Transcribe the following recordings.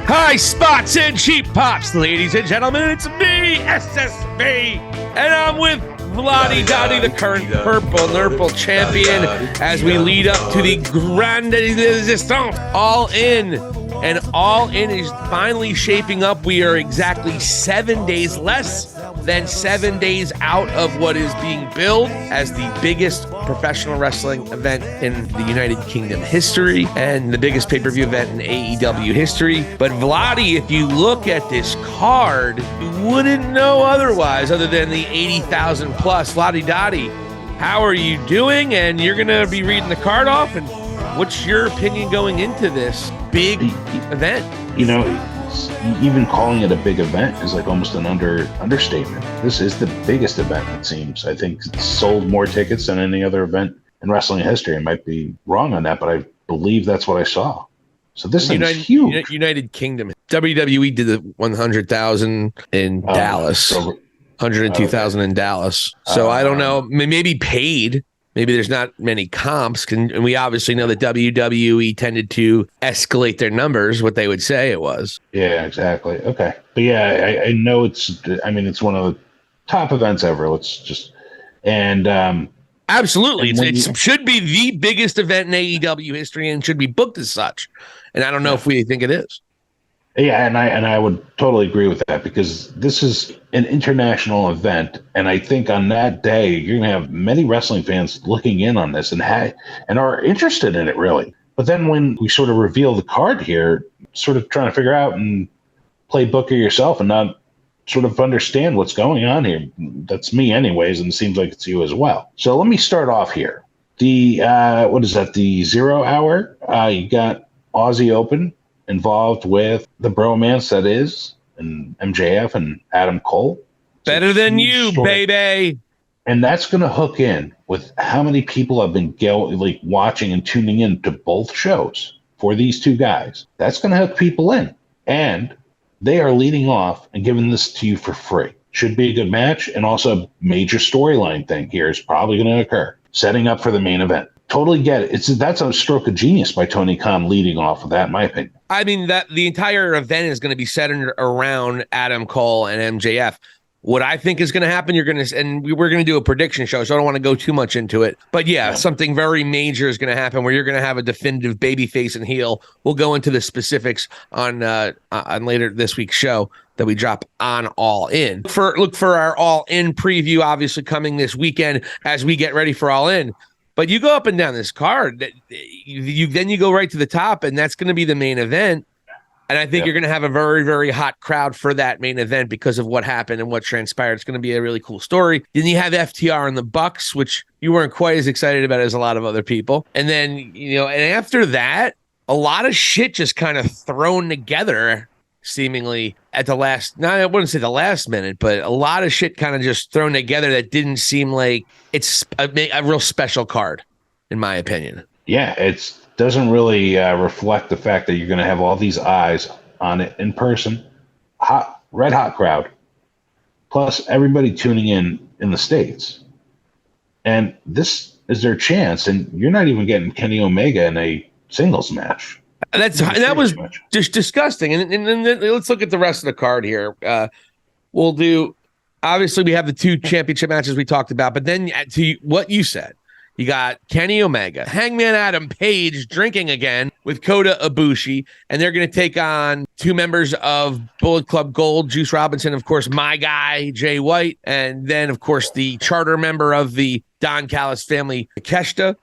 High spots and cheap pops, ladies and gentlemen. It's me, SSB, and I'm with Vladi the current purple nurple champion, as we lead up to the Grande Resistance All In. And All In is finally shaping up. We are exactly 7 days less than 7 days out of what is being billed as the biggest professional wrestling event in the United Kingdom history and the biggest pay-per-view event in AEW history. But Vladi, if you look at this card, you wouldn't know otherwise other than the 80,000 plus. Vladi Dottie, how are you doing? And you're going to be reading the card off. And what's your opinion going into this big event? You know, even calling it a big event is like almost an understatement. This is the biggest event, it seems. I think it's sold more tickets than any other event in wrestling history. I might be wrong on that, but I believe that's what I saw. So this is huge. United Kingdom. WWE did the 100,000 in Dallas, 102,000 in Dallas. So I don't know, maybe paid. Maybe there's not many comps, and we obviously know that WWE tended to escalate their numbers, what they would say it was. Yeah, exactly. Okay. But yeah, I know it's one of the top events ever. Absolutely. It should be the biggest event in AEW history and should be booked as such. And I don't know if we think it is. Yeah, and I would totally agree with that, because this is an international event, and I think on that day you're going to have many wrestling fans looking in on this and are interested in it, really. But then when we sort of reveal the card here, sort of trying to figure out and play booker yourself and not sort of understand what's going on here. That's me anyways, and it seems like it's you as well. So let me start off here. The the 0 hour, you got Aussie Open involved with the bromance that is, and MJF and Adam Cole. Better than you, baby. And that's going to hook in with how many people have been watching and tuning in to both shows for these two guys. That's going to hook people in. And they are leading off and giving this to you for free. Should be a good match, and also a major storyline thing here is probably going to occur. Setting up for the main event. Totally get it. That's a stroke of genius by Tony Khan leading off of that, in my opinion. I mean, that the entire event is going to be centered around Adam Cole and MJF. What I think is going to happen, we're going to do a prediction show, so I don't want to go too much into it. But yeah, something very major is going to happen where you're going to have a definitive babyface and heel. We'll go into the specifics on later this week's show that we drop on All In. Look for our All In preview, obviously coming this weekend as we get ready for All In. But you go up and down this card, then you go right to the top, and that's going to be the main event. And I think you're going to have a very, very hot crowd for that main event because of what happened and what transpired. It's going to be a really cool story. Then you have FTR and the Bucks, which you weren't quite as excited about as a lot of other people. And then, and after that, a lot of shit just kind of thrown together, seemingly at the last, I wouldn't say the last minute, but a lot of shit kind of just thrown together that didn't seem like it's a real special card, in my opinion. Yeah, it doesn't really reflect the fact that you're going to have all these eyes on it in person. Red hot crowd, plus everybody tuning in the States. And this is their chance, and you're not even getting Kenny Omega in a singles match. That was just disgusting. And then let's look at the rest of the card here. We'll do, obviously, we have the two championship matches we talked about, but then to what you said, you got Kenny Omega, Hangman Adam Page drinking again with Kota Ibushi, and they're going to take on two members of Bullet Club Gold, Juice Robinson, of course, my guy, Jay White, and then, of course, the charter member of the Don Callis family, Takeshita.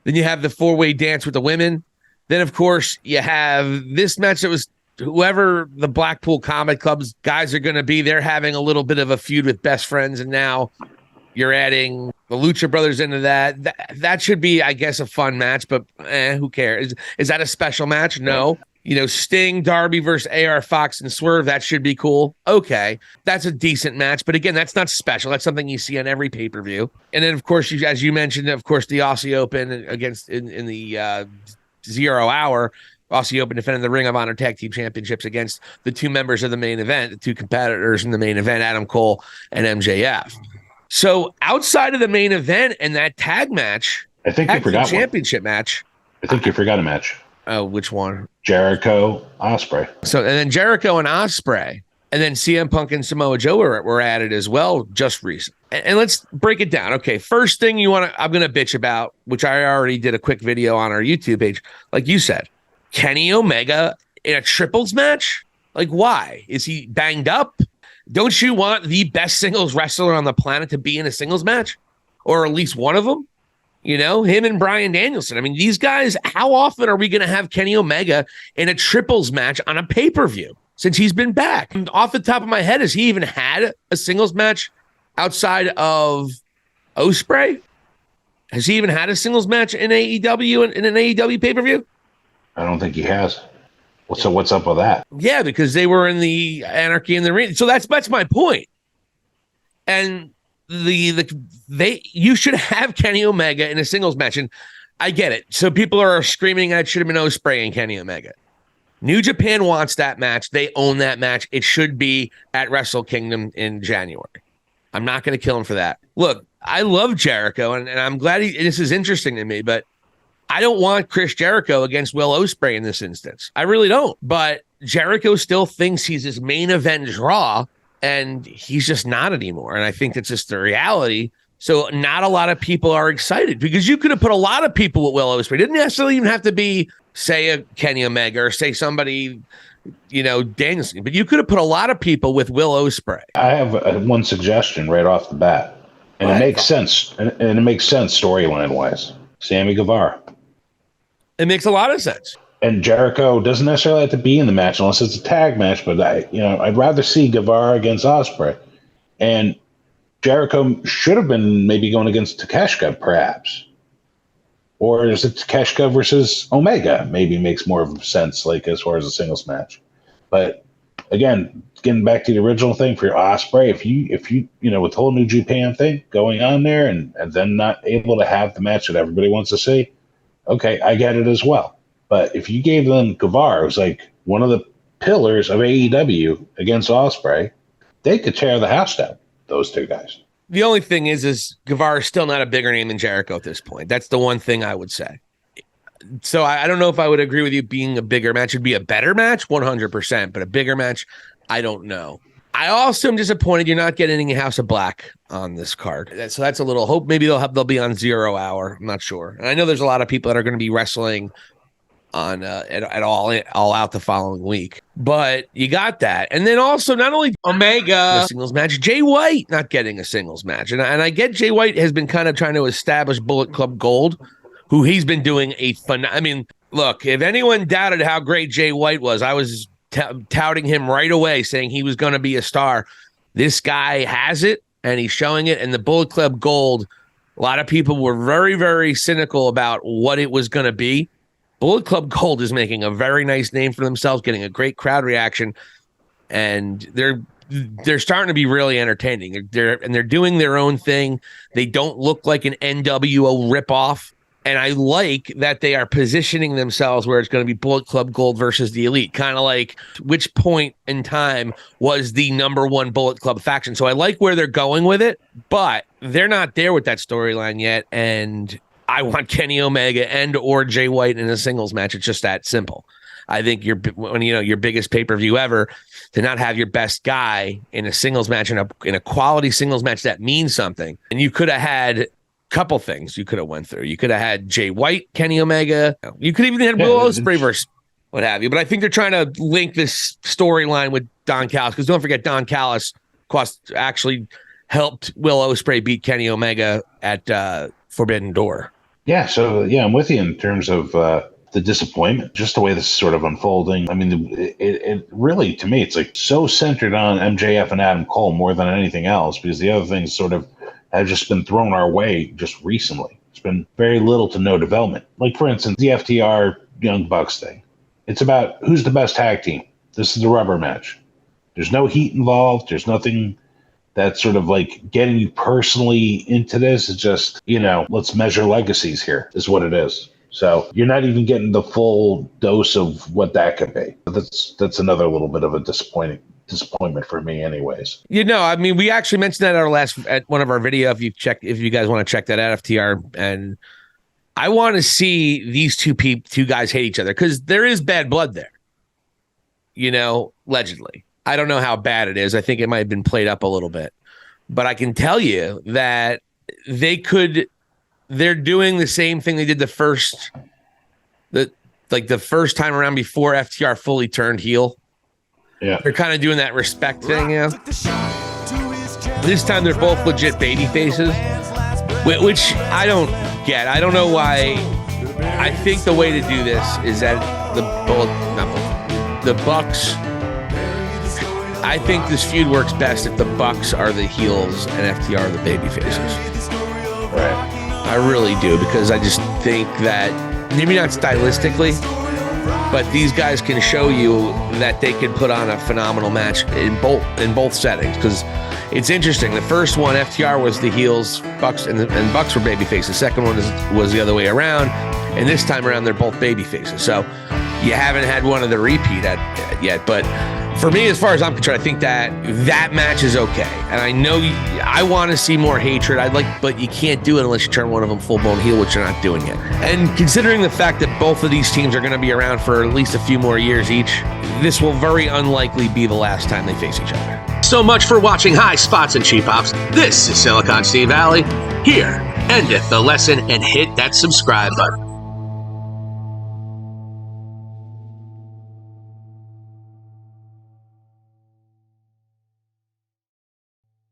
Then you have the four-way dance with the women. Then, of course, you have this match that was whoever the Blackpool Combat Club's guys are going to be. They're having a little bit of a feud with Best Friends, and now you're adding the Lucha Brothers into that. That should be, I guess, a fun match, but who cares? Is that a special match? No. Sting, Darby versus AR Fox and Swerve, that should be cool. Okay, that's a decent match, but again, that's not special. That's something you see on every pay-per-view. And then, of course, as you mentioned, of course, the Aussie Open against in the 0 hour, Aussie Open defending the Ring of Honor Tag Team Championships against the two members of the main event, the two competitors in the main event, Adam Cole and MJF. So outside of the main event and that tag match, I think you forgot championship match, I think you forgot a match. Oh, which one? Jericho, Ospreay. So, and then Jericho and Ospreay, and then CM Punk and Samoa Joe were added as well just recently. And let's break it down. Okay, first thing I'm going to bitch about, which I already did a quick video on our YouTube page, like you said, Kenny Omega in a triples match? Like, why? Is he banged up? Don't you want the best singles wrestler on the planet to be in a singles match? Or at least one of them? You know, him and Bryan Danielson. I mean, these guys, how often are we going to have Kenny Omega in a triples match on a pay-per-view since he's been back? And off the top of my head, has he even had a singles match outside of Ospreay? Has he even had a singles match in AEW, in an AEW pay-per-view? I don't think he has. So what's up with that? Yeah, because they were in the Anarchy in the Ring. So that's my point. And you should have Kenny Omega in a singles match, and I get it. So people are screaming that it should have been Ospreay and Kenny Omega. New Japan wants that match. They own that match. It should be at Wrestle Kingdom in January. I'm not going to kill him for that. Look, I love Jericho, and I'm glad this is interesting to me, but I don't want Chris Jericho against Will Ospreay in this instance. I really don't. But Jericho still thinks he's his main event draw, and he's just not anymore. And I think that's just the reality. So not a lot of people are excited because you could have put a lot of people with Will Ospreay. It didn't necessarily even have to be, say, a Kenny Omega or say somebody, Danielson. But you could have put a lot of people with Will Ospreay. I have one suggestion right off the bat. And it makes sense. And it makes sense storyline-wise. Sammy Guevara. It makes a lot of sense. And Jericho doesn't necessarily have to be in the match unless it's a tag match, but I'd rather see Guevara against Ospreay. And Jericho should have been maybe going against Takeshita, perhaps. Or is it Takeshita versus Omega? Maybe makes more of sense, like as far as a singles match. But again, getting back to the original thing for Ospreay, if you with the whole New Japan thing going on there and then not able to have the match that everybody wants to see, okay, I get it as well. But if you gave them Guevara, who's like one of the pillars of AEW against Ospreay, they could tear the house down, those two guys. The only thing is Guevara is still not a bigger name than Jericho at this point. That's the one thing I would say. So I don't know if I would agree with you being a bigger match. It'd be a better match, 100%, but a bigger match, I don't know. I also am disappointed you're not getting a House of Black on this card. So that's a little hope. Maybe they'll be on 0 Hour. I'm not sure. And I know there's a lot of people that are going to be wrestling on at all out the following week, but you got that. And then also not only Omega a singles match, Jay White not getting a singles match, and I get Jay White has been kind of trying to establish Bullet Club Gold, who he's been doing a fun. I mean, look, if anyone doubted how great Jay White was, I was touting him right away, saying he was going to be a star. This guy has it, and he's showing it. And the Bullet Club Gold, a lot of people were very, very cynical about what it was going to be. Bullet Club Gold is making a very nice name for themselves, getting a great crowd reaction, and they're starting to be really entertaining. They're doing their own thing. They don't look like an NWO ripoff, and I like that they are positioning themselves where it's going to be Bullet Club Gold versus the Elite, kind of like which point in time was the number one Bullet Club faction. So I like where they're going with it, but they're not there with that storyline yet, and I want Kenny Omega and or Jay White in a singles match. It's just that simple. I think your biggest pay-per-view ever, to not have your best guy in a singles match, in a quality singles match that means something. And you could have had a couple things you could have went through. You could have had Jay White, Kenny Omega. You could even have Will Ospreay versus what have you. But I think they're trying to link this storyline with Don Callis, because don't forget Don Callis actually helped Will Ospreay beat Kenny Omega at Forbidden Door. Yeah, so I'm with you in terms of the disappointment, just the way this is sort of unfolding. I mean, it really, to me, it's like so centered on MJF and Adam Cole more than anything else, because the other things sort of have just been thrown our way just recently. It's been very little to no development. Like, for instance, the FTR Young Bucks thing. It's about who's the best tag team. This is the rubber match. There's no heat involved. There's nothing that's sort of like getting you personally into this. It's just, let's measure legacies here is what it is. So you're not even getting the full dose of what that could be. That's another little bit of a disappointment for me anyways. I mean, we actually mentioned that at one of our video. If you guys want to check that out, FTR and I want to see these two guys hate each other because there is bad blood there. Allegedly. I don't know how bad it is. I think it might have been played up a little bit, but I can tell you that they're doing the same thing they did the first time around before FTR fully turned heel. Yeah. They're kind of doing that respect thing, This time they're both legit baby faces, which I don't get. I don't know why. I think the way to do this is that the Bucks. I think this feud works best if the Bucks are the heels and FTR are the baby faces. Right. I really do, because I just think that maybe not stylistically, but these guys can show you that they can put on a phenomenal match in both settings. Because it's interesting. The first one, FTR was the heels, Bucks and Bucks were babyfaces. The second one was the other way around, and this time around they're both babyfaces. So you haven't had one of the repeat yet, but for me, as far as I'm concerned, I think that match is okay. And I know I want to see more hatred. But you can't do it unless you turn one of them full-blown heel, which you're not doing yet. And considering the fact that both of these teams are going to be around for at least a few more years each, this will very unlikely be the last time they face each other. So much for watching High Spots and Cheap Hops. This is Silicon Steve Valley. Here, endeth the lesson and hit that subscribe button.